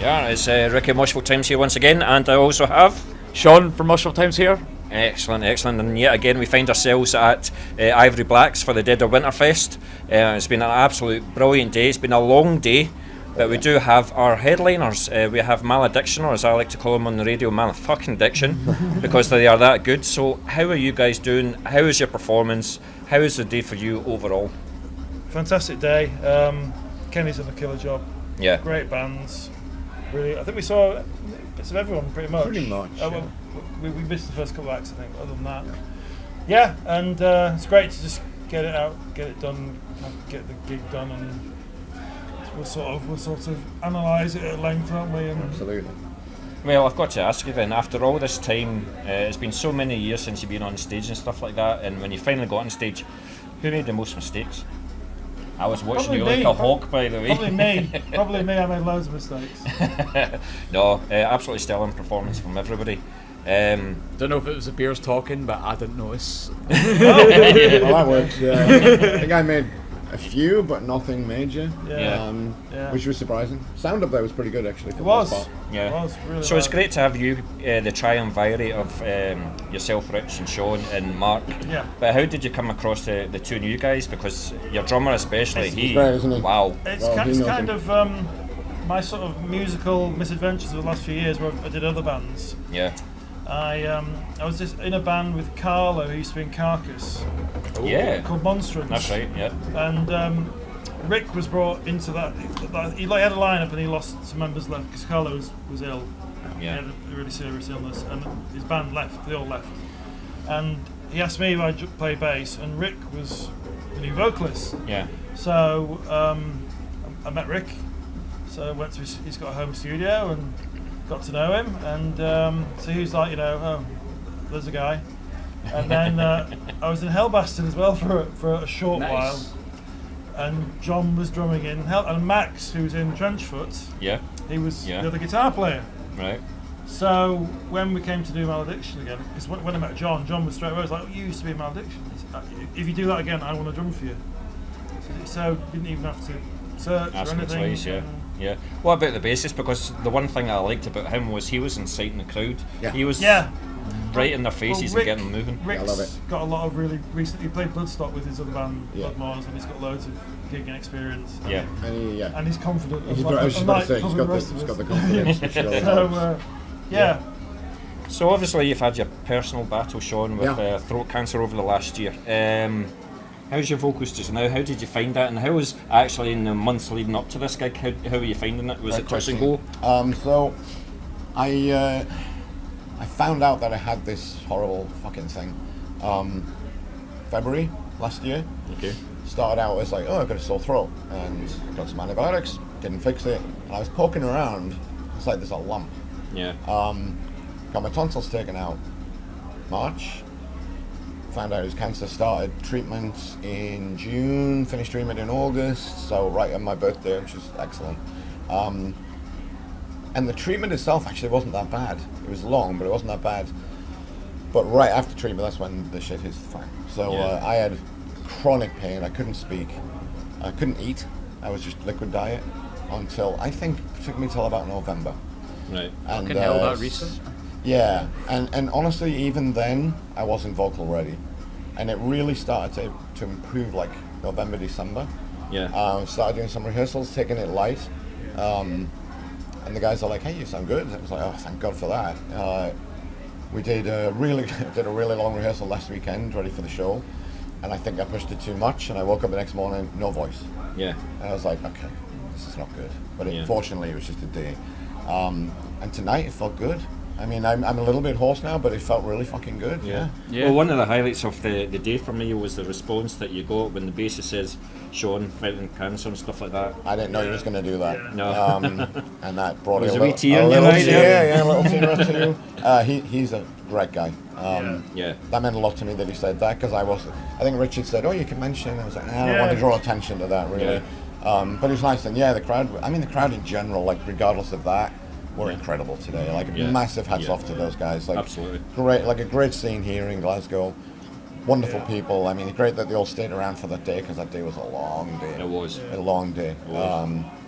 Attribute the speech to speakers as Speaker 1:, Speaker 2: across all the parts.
Speaker 1: Yeah, it's Ricky Moshville Times here once again, and I also have
Speaker 2: Sean from Moshville Times here.
Speaker 1: Excellent, and yet again we find ourselves at Ivory Blacks for the Dead of Winterfest. It's been an absolute brilliant day. It's been a long day, but we do have our headliners. We have Malediction, or as I like to call them on the radio, Motherfucking Diction, because they are that good. So how are you guys doing? How is your performance? How is the day for you overall?
Speaker 3: Fantastic day. Kenny's done a killer job.
Speaker 1: Yeah.
Speaker 3: Great bands. Really, I think we saw bits of everyone pretty much. Well, we missed the first couple of acts, I think. Other than that, yeah, and it's great to just get it out, get it done, get the gig done, and we'll sort of analyse it at length, aren't we? And
Speaker 4: absolutely.
Speaker 1: Well, I've got to ask you then, after all this time, it's been so many years since you've been on stage and stuff like that, and when you finally got on stage, who made the most mistakes? I was watching
Speaker 3: probably
Speaker 1: you
Speaker 3: me,
Speaker 1: like a hawk, by the way.
Speaker 3: Probably me. I made loads of mistakes.
Speaker 1: No, absolutely stellar performance from everybody.
Speaker 2: Don't know if it was the beers talking, but I didn't notice.
Speaker 4: Well, that works. Yeah. I think I made a few, but nothing major. Which was surprising. Sound up there was pretty good actually.
Speaker 3: It was.
Speaker 1: Yeah.
Speaker 3: It was really
Speaker 1: so it's great to have you, the triumvirate of yourself, Rich, and Sean, and Mark.
Speaker 3: Yeah.
Speaker 1: But how did you come across the two new guys? Because your drummer, especially,
Speaker 4: he's great, isn't he?
Speaker 1: Wow.
Speaker 3: It's kind of my sort of musical misadventures of the last few years, where I did other bands.
Speaker 1: Yeah.
Speaker 3: I was just in a band with Carlo, who used to be in Carcass.
Speaker 1: Yeah.
Speaker 3: Called Monstrance.
Speaker 1: That's right. Yeah.
Speaker 3: And Rick was brought into that. He had a lineup and he lost some members left because Carlo was ill.
Speaker 1: Yeah.
Speaker 3: He had a really serious illness, and his band left. They all left. And he asked me if I'd play bass, and Rick was the new vocalist.
Speaker 1: Yeah.
Speaker 3: So I met Rick. So I went to he's got a home studio and got to know him, and so he was like, oh, there's a guy. And then I was in Hellbastard as well for a short while, and John was drumming in and Max, who was in Trenchfoot, he was the other guitar player.
Speaker 1: Right.
Speaker 3: So when we came to do Malediction again, because when I met John was straight away, was like, you used to be in Malediction. If you do that again, I want to drum for you. So didn't even have to search or anything.
Speaker 1: Twice, yeah. What about the bassist? Because the one thing I liked about him was he was inciting the crowd.
Speaker 4: Yeah.
Speaker 1: He was right in their faces and getting them moving.
Speaker 3: Rick's
Speaker 4: I love it.
Speaker 3: got a lot of really recently. He played Bloodstock with his other band, Bloodmores, and he's got loads of gigging experience.
Speaker 1: Yeah.
Speaker 3: And he's confident.
Speaker 4: I was just about to say, he's got the confidence. Which really helps.
Speaker 1: So obviously you've had your personal battle, Sean, with throat cancer over the last year. How's your vocals just now? How did you find that? And how was actually in the months leading up to this gig? How were you finding it? Was it touch and go?
Speaker 4: So I found out that I had this horrible fucking thing February last year.
Speaker 1: Okay.
Speaker 4: Started out as like, I've got a sore throat and got some antibiotics, didn't fix it, and I was poking around, it's like there's a lump.
Speaker 1: Yeah.
Speaker 4: Got my tonsils taken out March. Found out it was cancer, started treatment in June, finished treatment in August, so right on my birthday, which is excellent. And the treatment itself actually wasn't that bad. It was long, but it wasn't that bad. But right after treatment, that's when the shit hits the fan. So I had chronic pain, I couldn't speak, I couldn't eat, I was just liquid diet until, I think, it took me till about November.
Speaker 1: Right.
Speaker 4: And
Speaker 2: Fucking hell, that recent?
Speaker 4: Yeah, and honestly, even then, I wasn't vocal ready. And it really started to improve like November, December.
Speaker 1: Yeah.
Speaker 4: Started doing some rehearsals, taking it light. And the guys are like, hey, you sound good. I was like, oh, thank God for that. We did a really long rehearsal last weekend, ready for the show. And I think I pushed it too much, and I woke up the next morning, no voice.
Speaker 1: Yeah.
Speaker 4: And I was like, okay, this is not good. But fortunately, it was just a day. And tonight, it felt good. I mean, I'm a little bit hoarse now, but it felt really fucking good. Yeah.
Speaker 1: Well, one of the highlights of the day for me was the response that you got when the bassist says, Sean, fighting cancer and stuff like that.
Speaker 4: I didn't know he was going to do that.
Speaker 1: Yeah. No.
Speaker 4: And that brought
Speaker 1: was
Speaker 4: a
Speaker 1: wee tear in your
Speaker 4: little
Speaker 1: eye
Speaker 4: tear,
Speaker 1: there?
Speaker 4: a little tear or two. He's a great guy. That meant a lot to me that he said that, because I think Richard said, oh, you can mention, I was like, I don't want to draw attention to that, really. But it was nice, and the crowd in general, like, regardless of that, were incredible today. Like, massive hats off to those guys. Like,
Speaker 1: absolutely.
Speaker 4: Great, like a great scene here in Glasgow. wonderful people. I mean, great that they all stayed around for that day because that day was a long day.
Speaker 1: It was.
Speaker 4: A long day.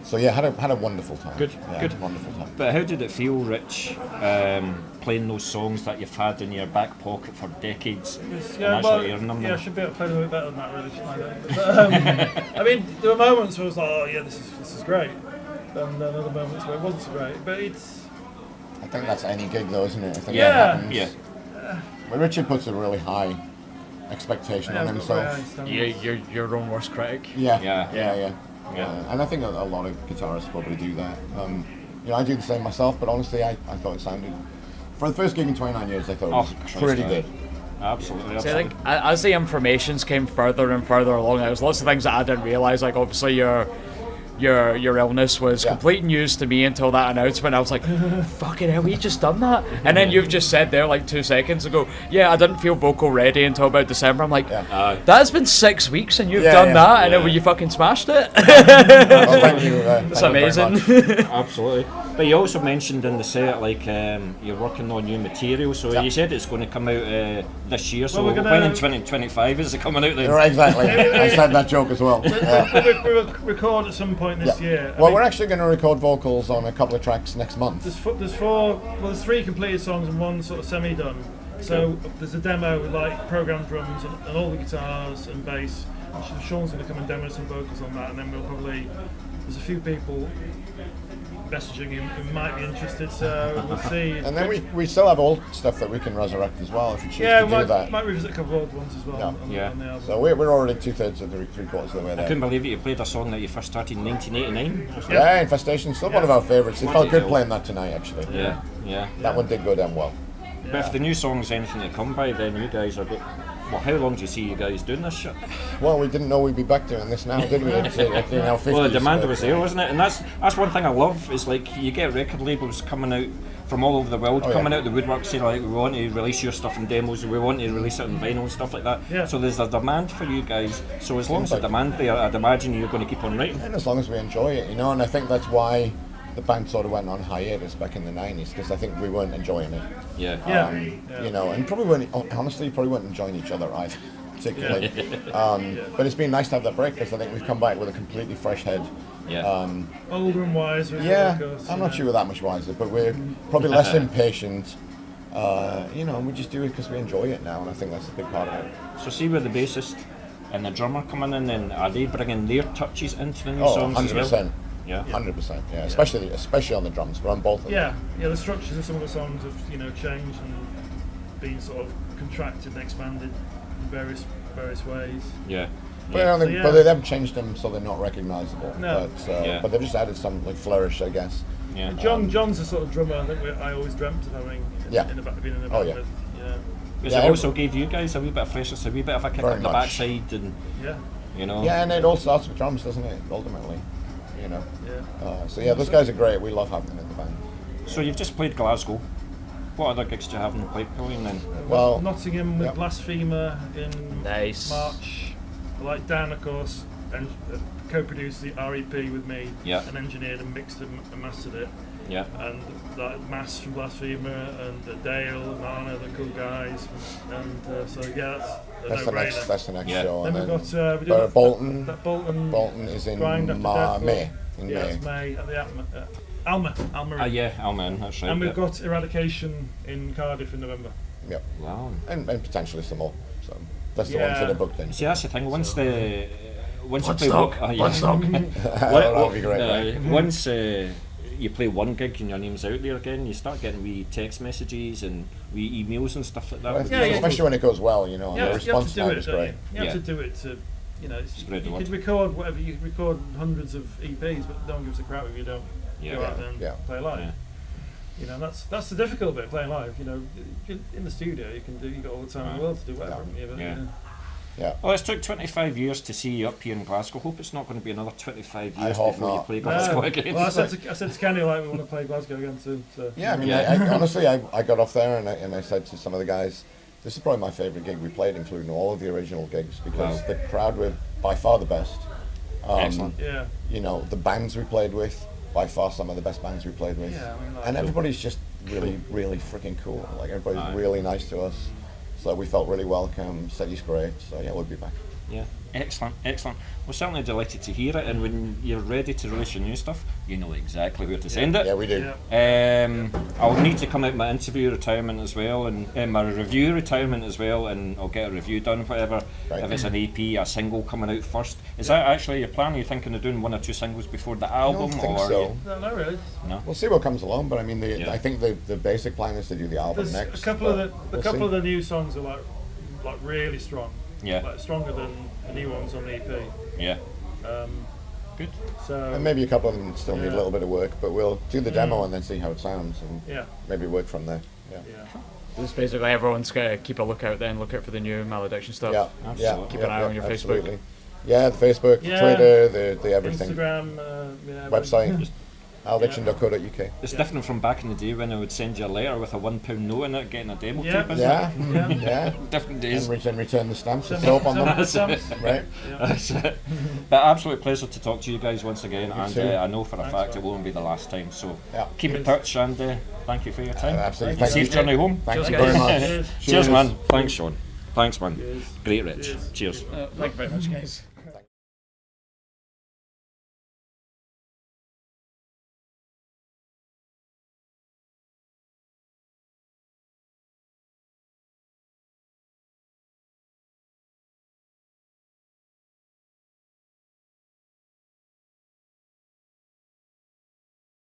Speaker 4: So yeah, had a wonderful time.
Speaker 1: Good,
Speaker 4: yeah,
Speaker 1: good.
Speaker 4: Wonderful time.
Speaker 1: But how did it feel, Rich, playing those songs that you've had in your back pocket for decades and actually hearing them?
Speaker 3: I should be able to play them a bit better than that, really, shouldn't I? But, I mean, there were moments where I was like, oh yeah, this is great, and then other moments where it wasn't so great. But it's.
Speaker 4: I think that's any gig, though, isn't it? I think
Speaker 3: Yeah.
Speaker 4: that happens.
Speaker 1: Yeah.
Speaker 4: Well, Richard puts a really high expectation on himself.
Speaker 2: You're your own worst critic.
Speaker 4: Yeah.
Speaker 1: Yeah.
Speaker 4: And I think a lot of guitarists probably do that. I do the same myself, but honestly, I thought it sounded, for the first gig in 29 years, I thought it was pretty good.
Speaker 1: Absolutely.
Speaker 2: See, I think as the informations came further and further along, there was lots of things that I didn't realise. Like obviously your illness was complete news to me until that announcement. I was like, fucking hell, we just done that? And then you've just said there like 2 seconds ago, I didn't feel vocal ready until about December. I'm like, that's been 6 weeks and you've done that, and then you fucking smashed it.
Speaker 4: Thank you.
Speaker 2: It's amazing.
Speaker 1: Absolutely. But you also mentioned in the set, like, you're working on new material, so you said it's going to come out this year, so when in 2025 is it coming out then?
Speaker 4: Right, exactly. I said that joke as well.
Speaker 3: We'll record at some point this year.
Speaker 4: Well, we're actually going to record vocals on a couple of tracks next month.
Speaker 3: There's 3 completed songs and 1 sort of semi-done. So there's a demo with like programmed drums and all the guitars and bass. Sean's going to come and demo some vocals on that, and then there's a few people messaging him who might be interested, so we'll see.
Speaker 4: And then we still have old stuff that we can resurrect as well if you choose to do that.
Speaker 3: Might revisit a couple of old ones as well. On the album.
Speaker 4: So we're already 2/3 of the 3/4 of the way there.
Speaker 1: I couldn't believe it, you played a song that you first started in 1989.
Speaker 4: Yeah, Infestation, still one of our favourites. It felt good playing that tonight, actually.
Speaker 1: Yeah.
Speaker 4: That one did go down well.
Speaker 1: But if the new song's anything to come by, then you guys are how long do you see you guys doing this shit?
Speaker 4: Well, we didn't know we'd be back doing this now, did we? It's now 50s,
Speaker 1: well, the demand was there, wasn't it? And that's one thing I love, is like you get record labels coming out from all over the world, coming out the woodwork saying like, we want to release your stuff in demos, we want to release it in vinyl and stuff like that.
Speaker 3: Yeah.
Speaker 1: So there's a demand for you guys, so as long as the demand there, I'd imagine you're going to keep on writing.
Speaker 4: And as long as we enjoy it, and I think that's why the band sort of went on hiatus back in the 90s, because I think we weren't enjoying it. And probably weren't enjoying each other either, particularly. But it's been nice to have that break, because I think we've come back with a completely fresh head.
Speaker 3: Older and wiser.
Speaker 4: I'm not sure we're that much wiser, but we're probably less impatient. We just do it because we enjoy it now, and I think that's a big part of it.
Speaker 1: So see where the bassist and the drummer coming in, and are they bringing their touches into the new songs
Speaker 4: 100%.
Speaker 1: as well?
Speaker 4: 100%. Yeah, especially on the drums, but on both of them.
Speaker 3: The structures of some of the songs have changed and been sort of contracted and expanded in various ways.
Speaker 4: But they haven't changed them so they're not recognisable.
Speaker 3: No.
Speaker 4: But they've just added some like flourish, I guess.
Speaker 3: John's the sort of drummer I think I always dreamt of having being in a band with.
Speaker 1: Because it also gave you guys a wee bit of freshness, a wee bit of a kick up the backside, and
Speaker 4: and it all starts with drums, doesn't it? Ultimately. Those guys are great. We love having them in the band.
Speaker 1: So you've just played Glasgow. What other gigs do you have in the pipeline then?
Speaker 3: Well, Nottingham with Blasphemer in March. Like Dan, of course, and co-produced the REP with me, and engineered and mixed and mastered it. And like Mass from Blasphemer and Dale and Anna, the cool guys, and that's the
Speaker 4: next show.
Speaker 3: Then we've got
Speaker 4: Bolton is in May.
Speaker 3: It's May at the Alma.
Speaker 1: Alma, that's right.
Speaker 3: And we've got Eradication in Cardiff in November.
Speaker 4: Yep.
Speaker 1: Wow.
Speaker 4: And potentially some more. So that's the ones that are booked in.
Speaker 1: See, that's the thing. Once you play
Speaker 4: that would be great. Right?
Speaker 1: Once you play one gig and your name's out there again, you start getting wee text messages and wee emails and stuff like that.
Speaker 4: Especially when it goes well, the response time is great.
Speaker 3: You have to do it to,
Speaker 1: spread the word.
Speaker 3: You can record whatever, you can record hundreds of EPs, but no one gives a crap if you don't go out there and play live. That's the difficult bit, playing live. In the studio, you've got all the time in the world to do whatever. Well,
Speaker 1: it's took 25 years to see you up here in Glasgow. Hope it's not going to be another 25 years before you play Glasgow again.
Speaker 3: Well, I said to Kenny, like, we want to play Glasgow again soon. So.
Speaker 4: Yeah, I mean, I honestly, I got off there and I said to some of the guys, this is probably my favourite gig we played, including all of the original gigs, because the crowd were by far the best.
Speaker 1: Excellent.
Speaker 4: The bands we played with, by far some of the best bands we played with. And everybody's just really, really freaking cool. Like, everybody's really nice to us. So we felt really welcome. City's great. So yeah, we'll be back.
Speaker 1: Yeah, excellent, excellent. We're certainly delighted to hear it, and when you're ready to release your new stuff, you know exactly where to send it.
Speaker 4: Yeah, we do.
Speaker 1: I'll need to come out my interview retirement as well, and my review retirement as well, and I'll get a review done, whatever.
Speaker 4: Right.
Speaker 1: If it's an EP, a single coming out first. Is that actually your plan? Are you thinking of doing 1 or 2 singles before the album?
Speaker 4: I don't think
Speaker 1: or
Speaker 4: so.
Speaker 3: No, really.
Speaker 1: No.
Speaker 4: We'll see what comes along, but I mean,
Speaker 1: Yeah.
Speaker 4: I think the basic plan is to do the album
Speaker 3: There's
Speaker 4: next.
Speaker 3: a couple of
Speaker 4: but
Speaker 3: the
Speaker 4: we'll see.
Speaker 3: the new songs are like really strong.
Speaker 1: Yeah.
Speaker 3: Like stronger than the new ones on the EP.
Speaker 1: Yeah. Good.
Speaker 3: So
Speaker 4: And maybe a couple of them still need a
Speaker 3: Yeah.
Speaker 4: little bit of work, but we'll do the demo and then see how it sounds, and
Speaker 3: yeah,
Speaker 4: maybe work from there. Yeah.
Speaker 3: yeah.
Speaker 2: Just basically everyone's got to keep a lookout then, look out for the new Malediction stuff.
Speaker 4: Yeah,
Speaker 1: Absolutely.
Speaker 2: Keep an eye on your Facebook.
Speaker 4: absolutely. Yeah, the Facebook,
Speaker 3: Yeah.
Speaker 4: Twitter, the everything.
Speaker 3: Instagram,
Speaker 4: Website, malediction.co.uk.
Speaker 1: It's different from back in the day when I would send you a letter with a £1 note in it, getting a demo
Speaker 3: Yeah.
Speaker 1: tape. Isn't
Speaker 4: Yeah,
Speaker 3: Yeah.
Speaker 4: yeah.
Speaker 1: Different days.
Speaker 4: And return the stamps with soap on them. Right?
Speaker 1: That's it. But absolute pleasure to talk to you guys once again, and
Speaker 4: too.
Speaker 1: I know for a
Speaker 3: Thanks,
Speaker 1: fact
Speaker 3: man.
Speaker 1: it won't be the last time. So
Speaker 4: Yeah.
Speaker 1: keep in touch, and thank you for your time.
Speaker 4: Absolutely.
Speaker 3: Thank
Speaker 4: Thank
Speaker 1: Safe
Speaker 4: you.
Speaker 1: journey home.
Speaker 4: Thank
Speaker 2: Cheers,
Speaker 4: you
Speaker 2: guys.
Speaker 4: very much.
Speaker 3: Cheers.
Speaker 1: Cheers, man. Thanks, Sean. Thanks, man.
Speaker 3: Cheers.
Speaker 1: Great, Rich.
Speaker 3: Cheers.
Speaker 1: Cheers.
Speaker 2: Thank you very much, guys.